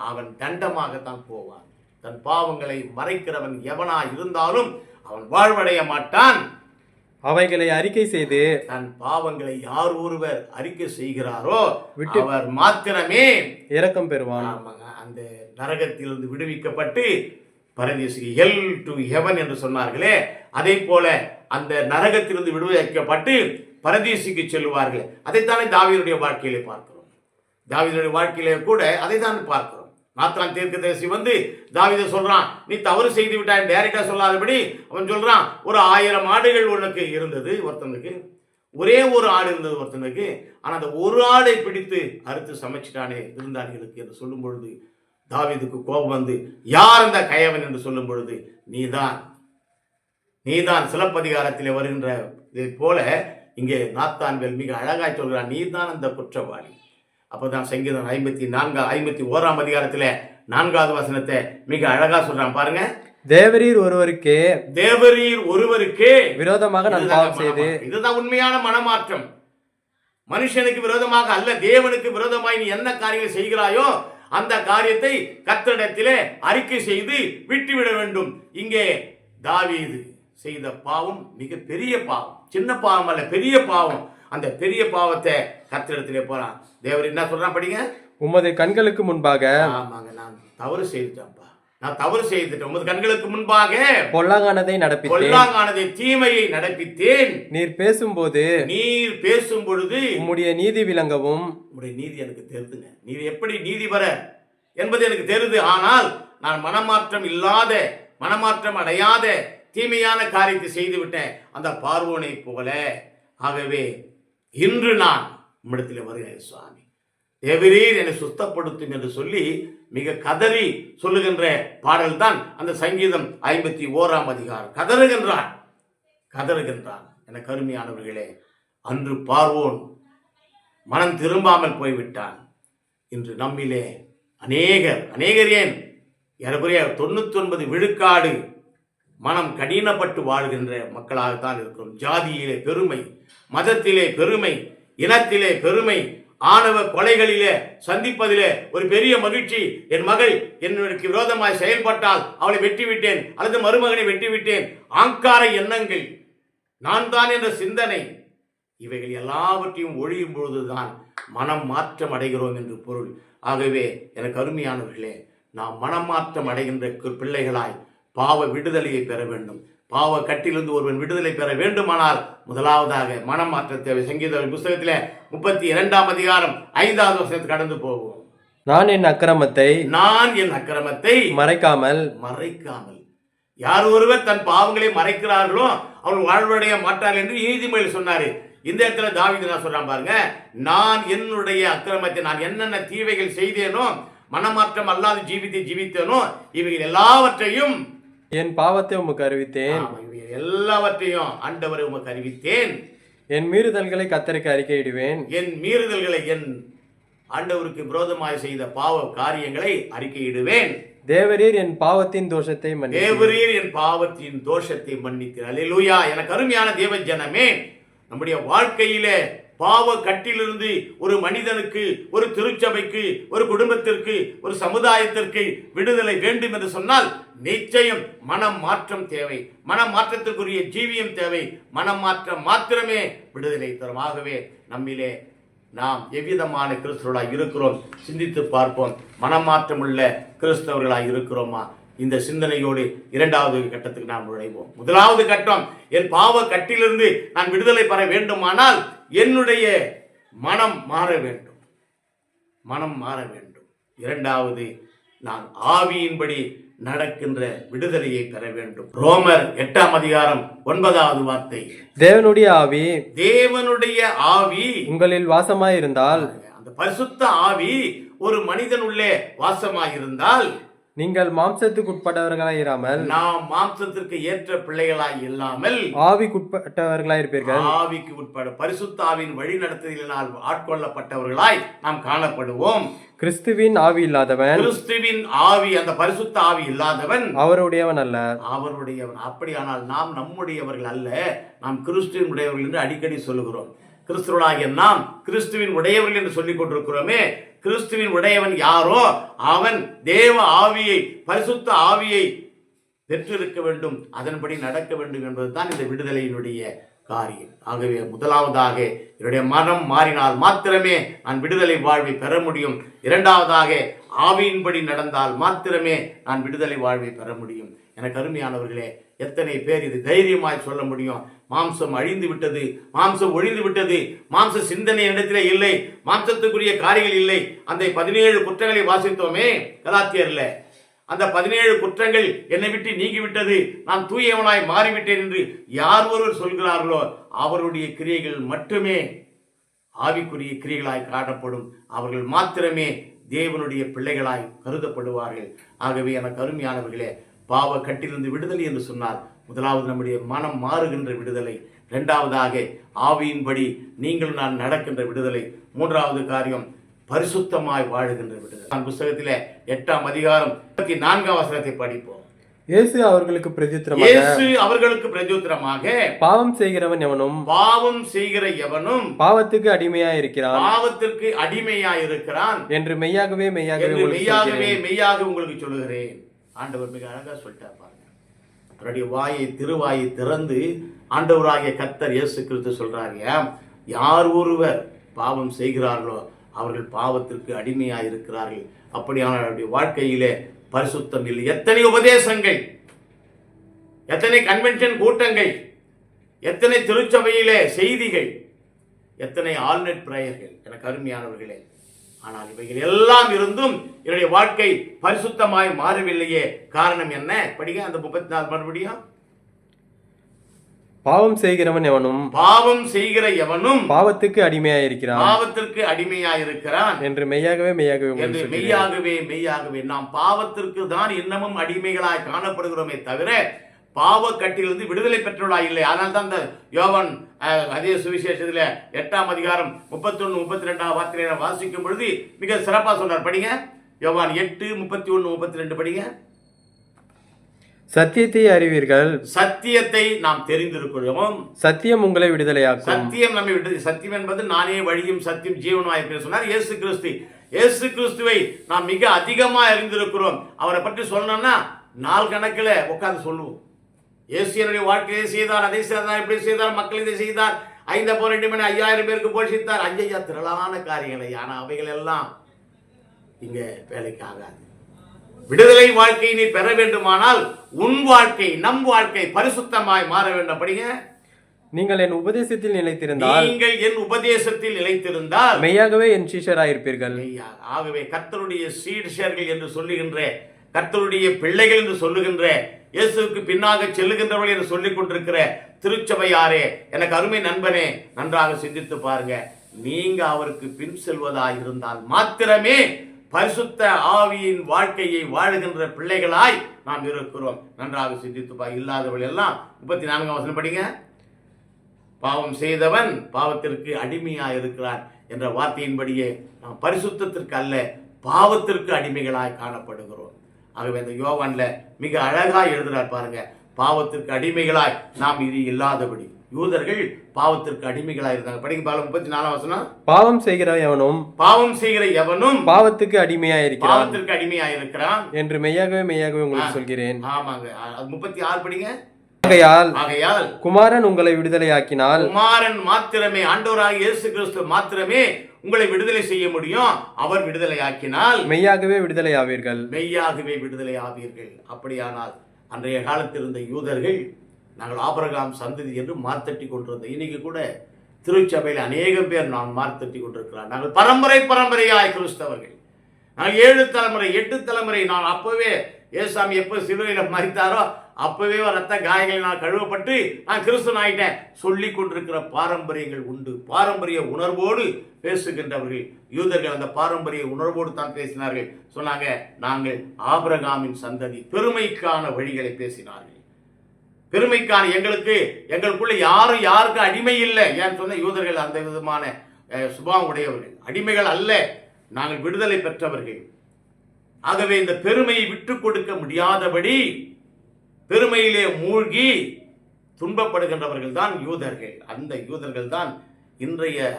அவன் தண்டமாகத்தான் போவான். தன் பாவங்களை மறைக்கிறவன் எவனா இருந்தாலும் அவன் வாழ்வடைய மாட்டான். அவைகளை அறிக்கை செய்து தன் பாவங்களை யார் ஒருவர் அறிக்கை செய்கிறாரோ அவர் மாத்திரமே இரக்கம் பெறுவான். அந்த நரகத்திலிருந்து விடுவிக்கப்பட்டு பரதீசுக்கு ஹெல் டு ஹெவன் என்று சொன்னார்களே, அதே போல அந்த நரகத்திலிருந்து விடுவிக்கப்பட்டு பரதீசுக்கு செல்வார்கள். அதைத்தானே தாவீதுடைய வாழ்க்கையிலே பார்க்கிறோம். தாவீதுடைய வாழ்க்கையிலே கூட அதை தான் பார்க்கிறோம். நாத்தான் தீர்க்கதரிசி வந்து தாவீதை சொல்றான், நீ தவறு செய்து விட்டாய் டைரக்டா சொல்லாதபடி அவன் சொல்றான், ஒரு 1000 ஆடுகள் உனக்கு இருந்தது ஒருத்தனுக்கு, ஒரே ஒரு ஆடு இருந்தது ஒருத்தனுக்கு, ஆனா அந்த ஒரு ஆடை பிடித்து அறுத்து சமைச்சிட்டானே விருந்தாளிகளுக்கு என்று சொல்லும் பொழுது தாவீதுக்கு கோபம் வந்து, யார் அந்த கயவன் என்று சொல்லும் பொழுது, நீதான் சிலப்பதிகாரத்திலே வருகின்ற இதை போல இங்கே நாத்தான்வேல் மிக அழகாய் சொல்கிறான், நீதான் அந்த குற்றவாளி. அப்போதான் சங்கீதம் 51ஆம் அதிகாரத்தில் 4வது வசனத்தை மிக அழகா சொல்றான் பாருங்க. தேவரீர் ஒருவருக்கே விரோதமாக நான் பாவம் செய்து. இதுதான் உண்மையான மனமாற்றம். மனுஷனுக்கு விரோதமாக அல்ல, தேவனுக்கு விரோதமாய் நீ என்ன காரியங்களை செய்கிறாயோ அந்த காரியத்தை கர்த்தரிடத்திலே அறிக்கை செய்து விட்டுவிட வேண்டும். இங்கே தாவீது செய்த பாவம் மிக பெரிய பாவம், சின்ன பாவம் அல்ல, பெரிய பாவம். அந்த பெரிய பாவத்தை கர்த்தரிடத்திலே போறான். தேவர் என்ன சொல்றான் படிங்க. உமது கண்களுக்கு முன்பாக, ஆமாங்க, நான் தவறு செய்துட்டேன், உமது கண்களுக்கு முன்பாக பொல்லாங்கானதை தீமையை நடப்பித்தேன். நீர் பேசும்பொழுது உம்முடைய நீதி விளங்கவும். உம்முடைய நீதி எனக்கு தெரிதுங்க. நீதி எப்படி நீதி வர என்பது எனக்கு தெரியுது. ஆனால் நான் மனமாற்றம் அடையாத தீமையான காரியத்தை செய்து விட்டேன், அந்த பார்வோனை போல. ஆகவே இன்று நான் உம்மிடத்தில் வருகிறேன் சுவாமி, தேவரீர் என்னை சுத்தப்படுத்தும் என்று சொல்லி மிக கதறி சொல்லுகின்ற பாடல் தான் அந்த சங்கீதம் 51ஆம் அதிகாரம். கதறுகின்றான். என கருமையானவர்களே, அன்று பார்வோன் மனம் திரும்பாமல் போய்விட்டான். இன்று நம்மிலே அநேகர் ஏன் ஏறக்குறைய 99 விழுக்காடு மனம் கடினப்பட்டு வாழ்கின்ற மக்களாகத்தான் இருக்கிறோம். ஜாதியிலே பெருமை, மதத்திலே பெருமை, இனத்திலே பெருமை, ஆணவ கொலைகளிலே சந்திப்பதிலே ஒரு பெரிய மகிழ்ச்சி. என் மகள் என்னுடைய விரோதமாய் செயல்பட்டால் அவளை வெட்டிவிட்டேன், அல்லது மருமகனை வெட்டிவிட்டேன், ஆங்கார எண்ணங்கள், நான் தான் என்ற சிந்தனை, இவைகள் எல்லாவற்றையும் ஒழியும் பொழுதுதான் மனம் மாற்றம் அடைகிறோம் என்று பொருள். ஆகவே எனக்கு அருமையானவர்களே, நாம் மனம் மாற்றம் அடைகின்ற பிள்ளைகளாய் பாவ விடுதலையை பெற வேண்டும். பாவ கட்டிலிருந்து ஒருவன் விடுதலை பெற வேண்டுமானால் முதலாவதாக மனம் மாற்ற தேவை. சங்கீத புஸ்தகத்தில் 32ஆம் அதிகாரம் 5வது வசனத்தை கடந்து போவோம். நான் என் அக்கிரமத்தை மறைக்காமல். யார் ஒருவர் தன் பாவங்களை மறைக்கிறார்களோ அவர்கள் வாழ்வடைய மாட்டார்கள் என்று நீதிமொழியில் சொன்னாரு. இந்த இடத்துல தாவீது என்ன சொல்றான் பாருங்க, நான் என்னுடைய அக்கிரமத்தை, நான் என்னென்ன தீவைகள் செய்தேனோ, மனமாற்றம் அல்லாது ஜீவித்தேனோ, இவைகள் எல்லாவற்றையும், என் பாவத்தை உமக்கு அறிவித்தேன், எல்லாவற்றையும் ஆண்டவரை உமக்கு அறிவித்தேன். என் மீறுதல்களை கர்த்தருக்கு அறிக்கையிடுவேன். என் மீறுதல்களை, என் ஆண்டவருக்கு விரோதமாய் செய்த பாவ காரியங்களை அறிக்கையிடுவேன். தேவரீர் என் பாவத்தின் தோஷத்தை மன்னித்தீர். அல்லேலூயா. எனக்கு அருமையான தேவ ஜனமே, நம்முடைய வாழ்க்கையிலே பாவ கட்டிலிருந்து ஒரு மனிதனுக்கு, ஒரு திருச்சபைக்கு, ஒரு குடும்பத்திற்கு, ஒரு சமுதாயத்திற்கு விடுதலை வேண்டும் என்று சொன்னால் நிச்சயம் மனம் மாற்றம் தேவை. மனம் மாற்றத்திற்குரிய ஜீவியம் தேவை. மனம் மாற்றம் மாத்திரமே விடுதலை தரும். ஆகவே நம்மிலே நாம் எவ்விதமான கிறிஸ்தவர்களாய் இருக்கிறோம், சிந்தித்து பார்ப்போம். மனமாற்றம் உள்ள கிறிஸ்தவர்களாய் இருக்கிறோமா? இந்த சிந்தனையோடு 2வது கட்டத்துக்கு நாம் நுழைவோம். முதலாவது கட்டம், என் பாவ கட்டிலிருந்து நான் விடுதலை பெற வேண்டுமானால் என்னுடைய மனம் மாற வேண்டும். 2வது, நான் ஆவியின்படி நடக்கின்ற விடுதலையை பெற வேண்டும். ரோமர் 8ஆம் அதிகாரம் 9வது வார்த்தை, தேவனுடைய ஆவி உங்களில் வாசமாயிருந்தால், அந்த பரிசுத்த ஆவி ஒரு மனிதன் உள்ளே வாசமாயிருந்தால், நீங்கள் மாம்சத்துக்கு உட்பட்டவர்களாய் இராமல், நாம் மாம்சத்திற்கு ஏற்ற பிள்ளைகளாய் இல்லாமல் ஆவிக்குட்பட்டவர்களாய் இருப்பீர்கள். ஆவிக்கு உட்பட பரிசுத்த ஆவியின் வழி நடத்துதலினால் ஆட்கொள்ளப்பட்டவர்களாய் நாம் காணப்படுவோம். கிறிஸ்துவின் ஆவி இல்லாதவன், அந்த பரிசுத்த ஆவி இல்லாதவன் அவருடையவன் அல்ல. அப்படியானால் நாம் நம்முடையவர்கள் அல்ல, நாம் கிறிஸ்துவினுடையவர்கள் என்று அடிக்கடி சொல்லுகிறோம். கிறிஸ்துவனாகிய நாம் கிறிஸ்துவின் உடையவர்கள் என்று சொல்லிக் கொண்டிருக்கிறோமே, கிறிஸ்துவின் உடையவன் யாரோ அவன் தேவ ஆவியை, பரிசுத்த ஆவியை பெற்றிருக்க வேண்டும், அதன்படி நடக்க வேண்டும் என்பதுதான் இந்த விடுதலையினுடைய காரியம். ஆகவே முதலாவதாக என்னுடைய மனம் மாறினால் மாத்திரமே நான் விடுதலை வாழ்வை பெற முடியும். இரண்டாவதாக ஆவியின்படி நடந்தால் மாத்திரமே நான் விடுதலை வாழ்வை பெற முடியும். எனக்கு அருமையானவர்களே, எத்தனை பேர் இது தைரியமாய் சொல்ல முடியும்? மாம்சம் அழிந்து விட்டது, மாம்சம் ஒழிந்து விட்டது, மாம்ச சிந்தனை இடத்திலே இல்லை, மாம்சத்துக்குரிய காரியங்கள் இல்லை. அந்த 17 குற்றங்களை வாசித்தோமே கலாத்தியர்ல, அந்த 17 குற்றங்கள் என்னை விட்டு நீங்கிவிட்டது, நான் தூயவனாய் மாறிவிட்டேன் என்று யார் ஒருவர் சொல்கிறார்களோ அவருடைய கிரியைகள் மட்டுமே ஆவிக்குரிய கிரியைகளாய் காணப்படும். அவர்கள் மாத்திரமே தேவனுடைய பிள்ளைகளாய் கருதப்படுவார்கள். ஆகவே எனக்கு அருமையானவர்களே, பாவ கட்டிலிருந்து விடுதலை என்று சொன்னால் முதலாவது நம்முடைய மனம் மாறுகின்ற விடுதலை, இரண்டாவதாக ஆவியின்படி நீங்கள் நான் நடக்கின்ற விடுதலை, மூன்றாவது காரியம் பரிசுத்தமாய் வாழுகின்ற விடுதலை. புத்தகத்திலே 8ஆம் அதிகாரம் 34ஆம் வசனத்தை படிப்போம். இயேசு அவர்களுக்கு பிரதியுத்தரமாக பாவம் செய்கிறவன் எவனும் பாவத்துக்கு அடிமையாய் இருக்கிறான் என்று மெய்யாகவே உங்களுக்கு சொல்லுகிறேன். ஆண்டவர் மிக அழகா சொல்லிட்டார் பாருங்க. அவருடைய திருவாயை திறந்து ஆண்டவராகிய கர்த்தர் இயேசு கிறிஸ்து சொல்றாங்க, யார் ஒருவர் பாவம் செய்கிறார்களோ அவர்கள் பாவத்திற்கு அடிமையாக இருக்கிறார்கள். அப்படியான வாழ்க்கையிலே பரிசுத்தம் இல்லை. எத்தனை உபதேசங்கள், எத்தனை கன்வென்ஷன் கூட்டங்கள், எத்தனை திருச்சபையிலே செய்திகள், எத்தனை ஆல்நெட் பிரேயர்கள், எனக்கு அருமையானவர்களே. ஆனால் இவைகள் எல்லாம் இருந்தும் என்னுடைய வாழ்க்கை பரிசுத்தமாய் மாறவில்லையே. காரணம் என்ன? படிங்க அந்த 34 மறுபடியும். பாவம் செய்கிற எவனும் பாவத்துக்கு அடிமையாயிருக்கிறான் என்று மெய்யாகவே நாம் பாவத்திற்கு தான் இன்னமும் அடிமைகளாய் காணப்படுகிறோமே தவிர பாவ கட்டிலிருந்து விடுதலை பெற்றவர்களாய் இல்லை. அதனால தான் இந்த யோவான் அதே சுவிசேஷத்துல 8ஆம் அதிகாரம் 31, 32 வார்த்தையை வாசிக்கும் பொழுது மிக சிறப்பா சொன்னார். படிங்க யோவான் 8, 31, 32 படிங்க. சத்தியத்தை அறிவீர்கள், சத்தியத்தை நாம் தெரிந்திருக்கிறோம், சத்தியம் உங்களை விடுதலையாக்கும். சத்தியம் நம்மை விடுதலை. சத்தியம் என்பது நானே வழியும் சத்தியம் ஜீவனுமாய் சொன்னார் இயேசு கிறிஸ்து. இயேசு கிறிஸ்துவை நாம் மிக அதிகமா அறிந்திருக்கிறோம். அவரை பற்றி சொல்லணும்னா நாள் கணக்கில் உட்கார்ந்து சொல்லுவோம். இயேசுடைய வாழ்க்கையை செய்தார், அதை செய்தார், இப்படி செய்தார், மக்கள் இதை செய்தார், 5 மணி 5000 பேருக்கு போஷித்தார், 5 திரளான காரியங்களை. ஆனால் அவைகள் எல்லாம் இங்க வேலைக்கு ஆகாது. விடுதலை வாழ்க்கையை நீ பெற வேண்டுமானால் உன் வாழ்க்கை, நம் வாழ்க்கை பரிசுத்தமாய் மாற வேண்டும். படிங்க. நீங்கள் என் உபதேசத்தில் நிலைத்திருந்தால் மெய்யாகவே என் சீஷராயிருப்பீர்கள். ஆகவே கர்த்தருடைய சீஷர்கள் என்று சொல்லுகின்ற, கர்த்தருடைய பிள்ளைகள் என்று சொல்லுகின்ற, இயேசுவுக்கு பின்னாக செல்லுகின்றவர்கள் என்று சொல்லிக் கொண்டிருக்கிற திருச்சபையாரே, எனக்கு அருமை நண்பனே, நன்றாக சிந்தித்து பாருங்க. நீங்க அவருக்கு பின் செல்வதாய் இருந்தால் மாத்திரமே பரிசுத்த ஆவியின் வாழ்க்கையை வாழுகின்ற பிள்ளைகளாய் நாம் இருக்கிறோம். நன்றாக சிந்தித்து இல்லாதவர்கள் எல்லாம் 34ஆம் வசனம் படிங்க. பாவம் செய்தவன் பாவத்திற்கு அடிமையாய் இருக்கிறான் என்ற வார்த்தையின்படியே நாம் பரிசுத்தத்திற்கு அல்ல பாவத்திற்கு அடிமைகளாய் காணப்படுகிறோம். ஆகவே இந்த யோவான்ல மிக அழகாய் எழுதுறார் பாருங்க. பாவத்திற்கு அடிமைகளாய் நாம் இது இல்லாதபடி. யூதர்கள் பாவத்திற்கு அடிமைகளாக இருந்தாங்க. படிங்க 34ஆம் வசனம். பாவம் செய்கிற எவனும் பாவத்துக்கு அடிமையாயிருக்கிறான் என்று மெய்யாகவே உங்களுக்கு சொல்கிறேன். ஆமாங்க. 36 படிங்க. ஆகையால் குமாரன் உங்களை விடுதலையாக்கினால், குமாரன் மாத்திரமே, ஆண்டவராகிய இயேசு கிறிஸ்து மாத்திரமே உங்களை விடுதலை செய்ய முடியும். அவர் விடுதலையாக்கினால் மெய்யாகவே விடுதலையாவீர்கள். அப்படியானால் அன்றைய காலத்தில் இருந்த யூதர்கள் நாங்கள் ஆபிரகாம் சந்ததி என்று மார்த்தட்டி கொண்டிருந்தோம். இன்னைக்கு கூட திருச்சபையில் அநேகம் பேர் நான் மார்த்தட்டி கொண்டிருக்கிறார். நாங்கள் பரம்பரையாய் கிறிஸ்தவர்கள். நாங்கள் 7 தலைமுறை 8 தலைமுறை. நான் அப்பவே ஏசாமி எப்போ சிலுவையில் மரித்தாரோ அப்பவே ரத்த காயங்களை நான் கழுவப்பட்டு நான் கிறிஸ்தவன் ஆகிட்டேன் சொல்லி கொண்டிருக்கிற பாரம்பரியங்கள் உண்டு. பாரம்பரிய உணர்வோடு பேசுகின்றவர்கள் யூதர்கள் அந்த பாரம்பரிய உணர்வோடு தான் பேசினார்கள். சொன்னாங்க, நாங்கள் ஆபிரகாமின் சந்ததி. பெருமைக்கான வழிகளை பேசினார்கள். பெருமைக்கான எங்களுக்குள்ள யாருக்கு அடிமை இல்லை. ஏன்னு சொன்ன யூதர்கள் அந்த விதமான சுபாவம் உடையவர்கள், அடிமைகள் அல்ல, நாங்கள் விடுதலை பெற்றவர்கள். ஆகவே இந்த பெருமையை விட்டு கொடுக்க முடியாதபடி பெருமையிலே மூழ்கி துன்பப்படுகின்றவர்கள் தான் யூதர்கள். அந்த யூதர்கள் தான்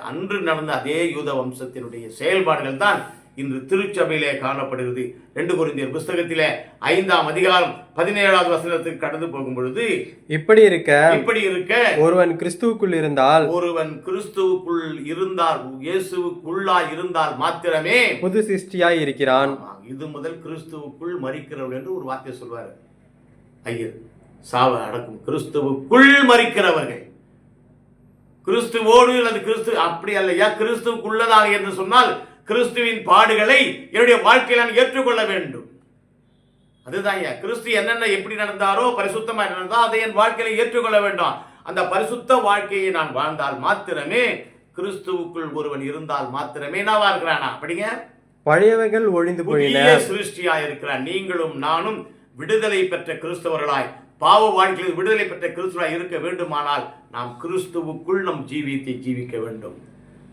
அன்று நடந்த அதே யூத வம்சத்தினுடைய செயல்பாடுகள் தான் இன்று திருச்சபையிலே காணப்படுகிறது. 2 கொரிந்தியர் புஸ்தகத்திலே 5ஆம் அதிகாரம் 17வது வசனத்துக்கு கடந்து போகும் பொழுது, இப்படி இருக்க ஒருவன் கிறிஸ்துவுக்குள் இருந்தால் இயேசுவுக்குள்ளாய் இருந்தால் மாத்திரமே புது சிருஷ்டியாய் இருக்கிறான். இது முதல் கிறிஸ்துவுக்குள் மரிக்கிறவர்கள் என்று ஒரு வார்த்தை சொல்வார் ஐயர். சாவ அடக்கும் கிறிஸ்துவுக்குள் மரிக்கிறவர்கள், கிறிஸ்துவோடு அல்லது கிறிஸ்து அப்படி அல்லையா, கிறிஸ்துவுக்குள்ளதாக என்று சொன்னால் கிறிஸ்துவின் பாடுகளை என்னுடைய வாழ்க்கையில் நான் ஏற்றுக்கொள்ள வேண்டும். அதுதான் கிறிஸ்து என்னென்ன எப்படி நடந்தாரோ, பரிசுத்தமா நடந்தா அதை என் வாழ்க்கையில ஏற்றுக்கொள்ள வேண்டும். அந்த பரிசுத்த வாழ்க்கையை நான் வாழ்ந்தால் மாத்திரமே, கிறிஸ்துவுக்குள் ஒருவன் இருந்தால் மாத்திரமே நான் இருக்கிறானா. அப்படிங்க, பழையவைகள் ஒழிந்து போயின, சிருஷ்டியா இருக்கிறான். நீங்களும் நானும் விடுதலை பெற்ற கிறிஸ்தவர்களாய், பாவ வாழ்க்கையில் விடுதலை பெற்ற கிறிஸ்துவாய் இருக்க வேண்டுமானால் நாம் கிறிஸ்துவுக்குள் நம் ஜீவியத்தை ஜீவிக்க வேண்டும்,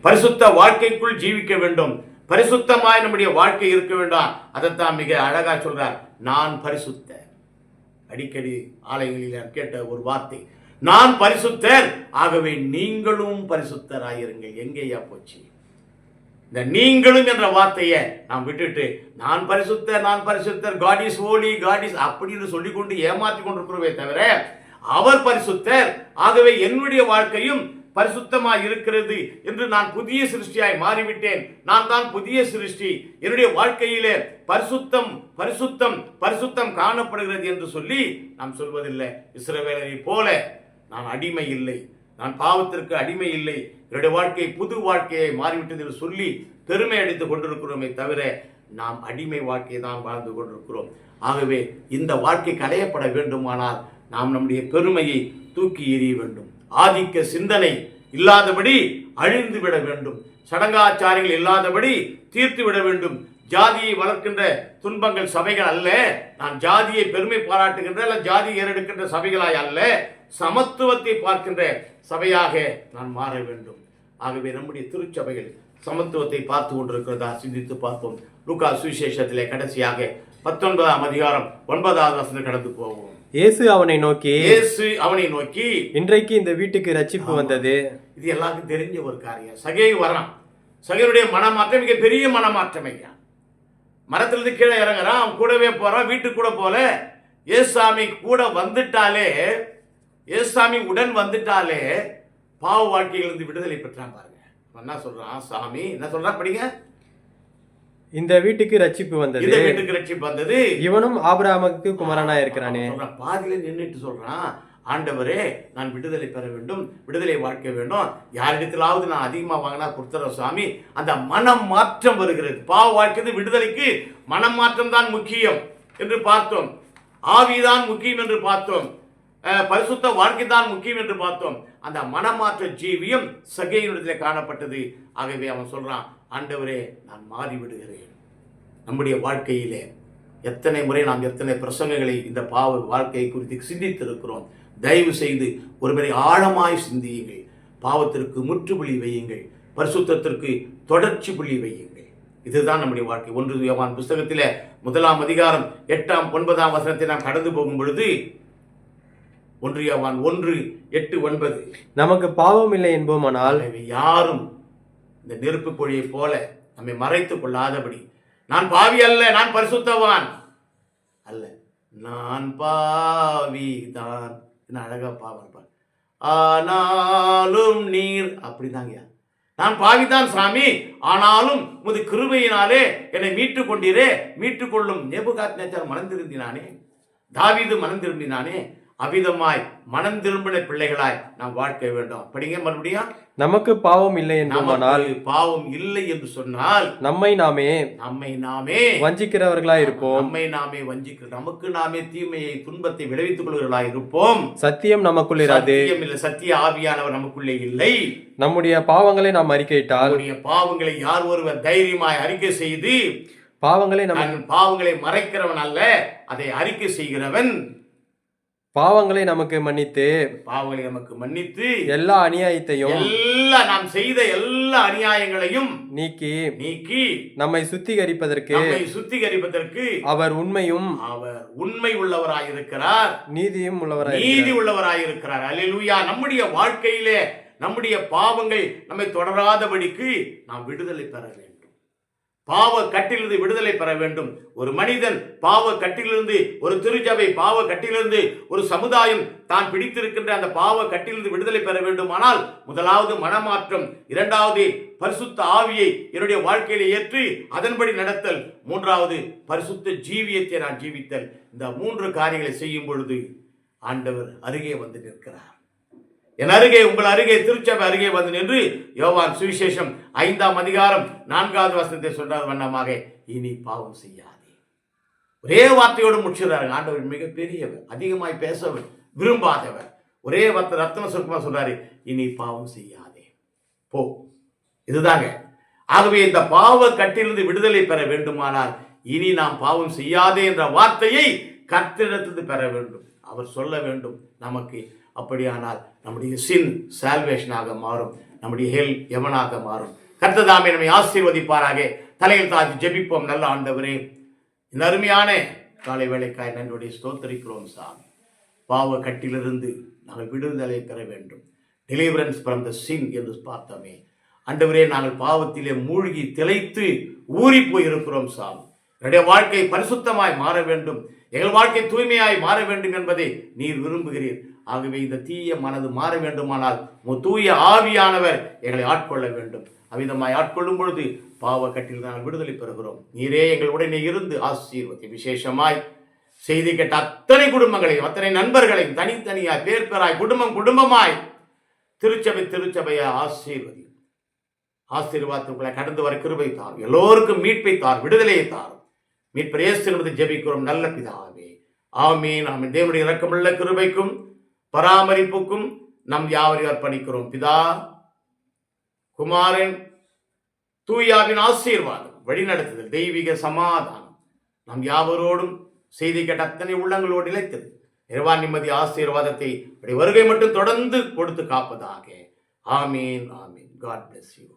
பரிசுத்த வாழ்க்கைக்குள் ஜீவிக்க வேண்டும், பரிசுத்தமாய் நம்முடைய வாழ்க்கை இருக்க வேண்டாம். அதைத்தான் மிக அழகா சொல்றார், நான் பரிசுத்தர். அடிக்கடி ஆலயங்களில் கேட்ட ஒரு வார்த்தை, நான் பரிசுத்தர், ஆகவே நீங்களும் பரிசுத்தராயிருங்கள். எங்கேயா போச்சு இந்த நீங்களும் என்ற வார்த்தையை நாம் விட்டுட்டு நான் பரிசுத்தர், God is holy, God is அப்படின்னு சொல்லிக்கொண்டு ஏமாற்றி கொண்டிருக்கிறோமே தவிர, அவர் பரிசுத்தர், ஆகவே என்னுடைய வாழ்க்கையும் பரிசுத்தமாய் இருக்கிறது என்று நான் புதிய சிருஷ்டியாய் மாறிவிட்டேன், நான் தான் புதிய சிருஷ்டி, என்னுடைய வாழ்க்கையிலே பரிசுத்தம் பரிசுத்தம் பரிசுத்தம் காணப்படுகிறது என்று சொல்லி நாம் சொல்வதில்லை. இஸ்ரவேலரை போல நான் அடிமை இல்லை, நான் பாவத்திற்கு அடிமை இல்லை, என்னுடைய வாழ்க்கை புது வாழ்க்கையை மாறிவிட்டது என்று சொல்லி பெருமை அடித்துக் கொண்டிருக்கிறோமே தவிர நாம் அடிமை வாழ்க்கையை தான் வாழ்ந்து கொண்டிருக்கிறோம். ஆகவே இந்த வாழ்க்கை களையப்பட வேண்டுமானால் நாம் நம்முடைய பெருமையை தூக்கி எறிய வேண்டும், ஆதிக்க சிந்தனை இல்லாதபடி அழிந்து விட வேண்டும், சடங்காச்சாரிகள் இல்லாதபடி தீர்த்து விட வேண்டும். ஜாதியை வளர்க்கின்ற துன்பங்கள் சபைகள் அல்ல, நான் ஜாதியை பெருமை பாராட்டுகின்ற அல்ல ஜாதி ஏறெடுக்கின்ற சபைகளாய் அல்ல, சமத்துவத்தை பார்க்கின்ற சபையாக நான் மாற வேண்டும். ஆகவே நம்முடைய திருச்சபைகள் சமத்துவத்தை பார்த்து கொண்டிருக்கிறதா சிந்தித்து பார்ப்போம். லூக்கா சுவிசேஷத்திலே கடைசியாக 19ஆம் அதிகாரம் 9வது வசனம் கடந்து போவோம். இயேசு அவனை நோக்கி, இன்றைக்கு இந்த வீட்டுக்கு ரட்சிப்பு வந்தது. இது எல்லாருக்கும் தெரிஞ்ச ஒரு காரியம். சகை வரான், சகையுடைய மனமாற்றம் மிக பெரிய மனமாற்றம் ஐயா. மரத்திலிருந்து கீழே இறங்குறான், அவன் கூடவே போறான், வீட்டுக்கு கூட போல. ஏசாமி கூட வந்துட்டாலே, ஏசாமி உடன் வந்துட்டாலே பாவ வாழ்க்கையிலிருந்து விடுதலை பெற்றான். பாருங்க என்ன சொல்றான் சாமி, என்ன சொல்றான் படிங்க. இந்த வீட்டுக்கு ரட்சிப்பு வந்தது, இவனும் ஆபிரகாமுக்கு குமாரனா இருக்கிறானே. பாதியில நின்றுட்டு சொல்றான், ஆண்டவரே நான் விடுதலை பெற வேண்டும், விடுதலை வாழ்க்கை வேண்டும், யாரிடத்திலாவது நான் அதிகமா வாங்கினா கொடுத்துறேன் சாமி. அந்த மனம் மாற்றம் வருகிறது. பாவ வாழ்க்கை விடுதலைக்கு மனம் மாற்றம் தான் முக்கியம் என்று பார்த்தோம், ஆவிதான் முக்கியம் என்று பார்த்தோம், பரிசுத்த வாழ்க்கை தான் முக்கியம் என்று பார்த்தோம். அந்த மனமாற்ற ஜீவியம் சகையினிடத்தில் காணப்பட்டது. ஆகவே அவன் சொல்றான், ஆண்டவரே நான் மாறிவிடுகிறேன். நம்முடைய வாழ்க்கையிலே எத்தனை முறை நாம் எத்தனை பிரசங்கங்களை இந்த பாவ வாழ்க்கையை குறித்து சிந்தித்திருக்கிறோம். தயவு செய்து ஒருமுறை ஆழமாய் சிந்தியுங்கள், பாவத்திற்கு முற்றுப்புள்ளி வையுங்கள், பரிசுத்தத்திற்கு தொடர்ச்சி புள்ளி வையுங்கள். இதுதான் நம்முடைய வாழ்க்கை. 1 யோவான் புஸ்தகத்திலே 1ஆம் அதிகாரம் 8ஆம் 9ஆம் வசனத்தை நாம் கடந்து போகும் பொழுது 1 யோவான் 1:8-9 நமக்கு பாவம் இல்லை என்போமானால் யாரும் இந்த நெருப்பு பொழியை போல நம்மை மறைத்துக் கொள்ளாதபடி, நான் பாவி அல்ல, நான் பரிசுத்தவான் அல்ல, நான் பாவிதான், என்ன அழகா பாவம், ஆனாலும் நீர் அப்படிதாங்க, நான் பாவிதான் சாமி, ஆனாலும் உமது கிருபையினாலே என்னை மீட்டுக் கொண்டீரே. மீட்டுக் கொள்ளும் நேபுகாத்நேச்சார் மனம் திரும்பினானே, தாவீது மனம் திரும்பினானே, அவிதமாய் மனம் திரும்பின பிள்ளைகளாய் நாம் வாழ்க்கை வேண்டும். படிங்க மறுபடியும். நமக்கு பாவம் இல்லை என்போமானால், பாவம் இல்லை என்று சொன்னால் நம்மை நாமே வஞ்சிக்கிறவர்களாய் இருப்போம். நமக்கு நாமே தீமையை துன்பத்தை விளைவித்துக் கொள்வர்களாய் இருப்போம். சத்தியம் நமக்குள் இராது, சத்திய ஆவியானவர் நமக்குள்ளே இல்லை. நம்முடைய பாவங்களை நாம் அறிக்கையிட்டால், பாவங்களை யார் ஒருவர் தைரியமாய் அறிக்கை செய்து, பாவங்களை மறைக்கிறவன் அல்ல, அதை அறிக்கை செய்கிறவன், பாவங்களை நமக்கு மன்னித்து எல்லா அநியாயத்தையும், நாம் செய்த எல்லா அநியாயங்களையும் நீக்கி நம்மை சுத்திகரிப்பதற்கு அவர் உண்மை உள்ளவராயிருக்கிறார், நீதி உள்ளவராயிருக்கிறார். அல்லேலூயா. நம்முடைய வாழ்க்கையிலே நம்முடைய பாவங்கள் நம்மை தொடராதபடிக்கு நாம் விடுதலை பெற வேண்டும். பாவ கட்டிலிருந்து விடுதலை பெற வேண்டும். ஒரு மனிதன் பாவ கட்டிலிருந்து, ஒரு திருச்சபை பாவ கட்டிலிருந்து, ஒரு சமுதாயம் தான் பிடித்திருக்கின்ற அந்த பாவ கட்டிலிருந்து விடுதலை பெற வேண்டுமானால் முதலாவது மனமாற்றம், இரண்டாவது பரிசுத்த ஆவியை என்னுடைய வாழ்க்கையில ஏற்றி அதன்படி நடத்தல், மூன்றாவது பரிசுத்த ஜீவியத்தை நான் ஜீவித்தல். இந்த 3 காரியங்களை செய்யும் பொழுது ஆண்டவர் அருகே வந்து நிற்கிறார். என் அருகே, உங்கள் அருகே, திருச்சபை அருகே வந்து நின்று யோவான் சுவிசேஷம் 5ஆம் அதிகாரம் 4வது வசனத்தை சொல்ற வண்ணமாக, இனி பாவம் செய்யாதே. ஒரே வார்த்தையோடு முடிச்சுறாரு. ஆண்டவர் மிகப்பெரியவர், அதிகமாய் பேச விரும்பாதவர். ஒரே வார்த்தை ரத்ன சுருக்கமா சொல்றாரு, இனி பாவம் செய்யாதே, போ. இதுதாங்க. ஆகவே இந்த பாவ கட்டிலிருந்து விடுதலை பெற வேண்டுமானால் இனி நாம் பாவம் செய்யாதே என்ற வார்த்தையை கர்த்தரிடத்திலிருந்து பெற வேண்டும். அவர் சொல்ல வேண்டும் நமக்கு. அப்படியானால் நம்முடைய சின் சால்வேஷனாக மாறும், நம்முடைய ஹெல் எவனாக மாறும். கர்த்தர் நம்மை ஆசீர்வதிப்பாராக. தலையில் தாழ்த்தி ஜெபிப்போம். நல்ல ஆண்டவரே, இந்த அருமையான காலை வேளைக்காய் நன்றியோடு ஸ்தோத்திரிக்கிறோம் சாமி. பாவ கட்டிலிருந்து நாங்கள் விடுதலை பெற வேண்டும். டெலிவரன்ஸ் ஃப்ரம் த சின் என்று பார்த்தோமே ஆண்டவரே, நாங்கள் பாவத்திலே மூழ்கி திளைத்து ஊறி போய் இருக்கிறோம் சாமி. என்னுடைய வாழ்க்கை பரிசுத்தமாய் மாற வேண்டும், எங்கள் வாழ்க்கை தூய்மையாய் மாற வேண்டும் என்பதை நீர் விரும்புகிறீர். ஆகவே இந்த தீய மனது மாற வேண்டுமானால் தூய ஆவியானவர் எங்களை ஆட்கொள்ள வேண்டும். அவ்விதமாய் ஆட்கொள்ளும் பொழுது பாவ கட்டில் நாங்கள் விடுதலை பெறுகிறோம். நீரே எங்கள் உடனே இருந்து ஆசீர்வதி. விசேஷமாய் செய்தி கேட்ட அத்தனை குடும்பங்களையும், அத்தனை நண்பர்களையும் தனித்தனியாய், பேர் பேராய், குடும்பமாய் திருச்சபையை ஆசீர்வதி. ஆசீர்வாதத்துக்குள்ளே கடந்து வர கிருபை தார். எல்லோருக்கும் மீட்பை தார், விடுதலையை தார். மீட்பர் இயேசு நாமத்தில் ஜெபிக்கிறோம் நல்ல பிதாவே, ஆமீன். ஆமென். தேவனுடைய இரக்கமுள்ள கிருபைக்கும் பராமரிப்புக்கும் நம் யாவரையும் அர்ப்பணிக்கிறோம். பிதா, குமாரன், தூயாவின் ஆசீர்வாதம், வழிநடத்துதல், தெய்வீக சமாதானம் நம் யாவரோடும் செய்தி கேட்ட அத்தனை உள்ளங்களோடு நிலைத்தது. நிறைவா நிம்மதி ஆசீர்வாதத்தை வருகை மட்டும் தொடர்ந்து கொடுத்து காப்பதாக. ஆமீன், ஆமீன். God bless you.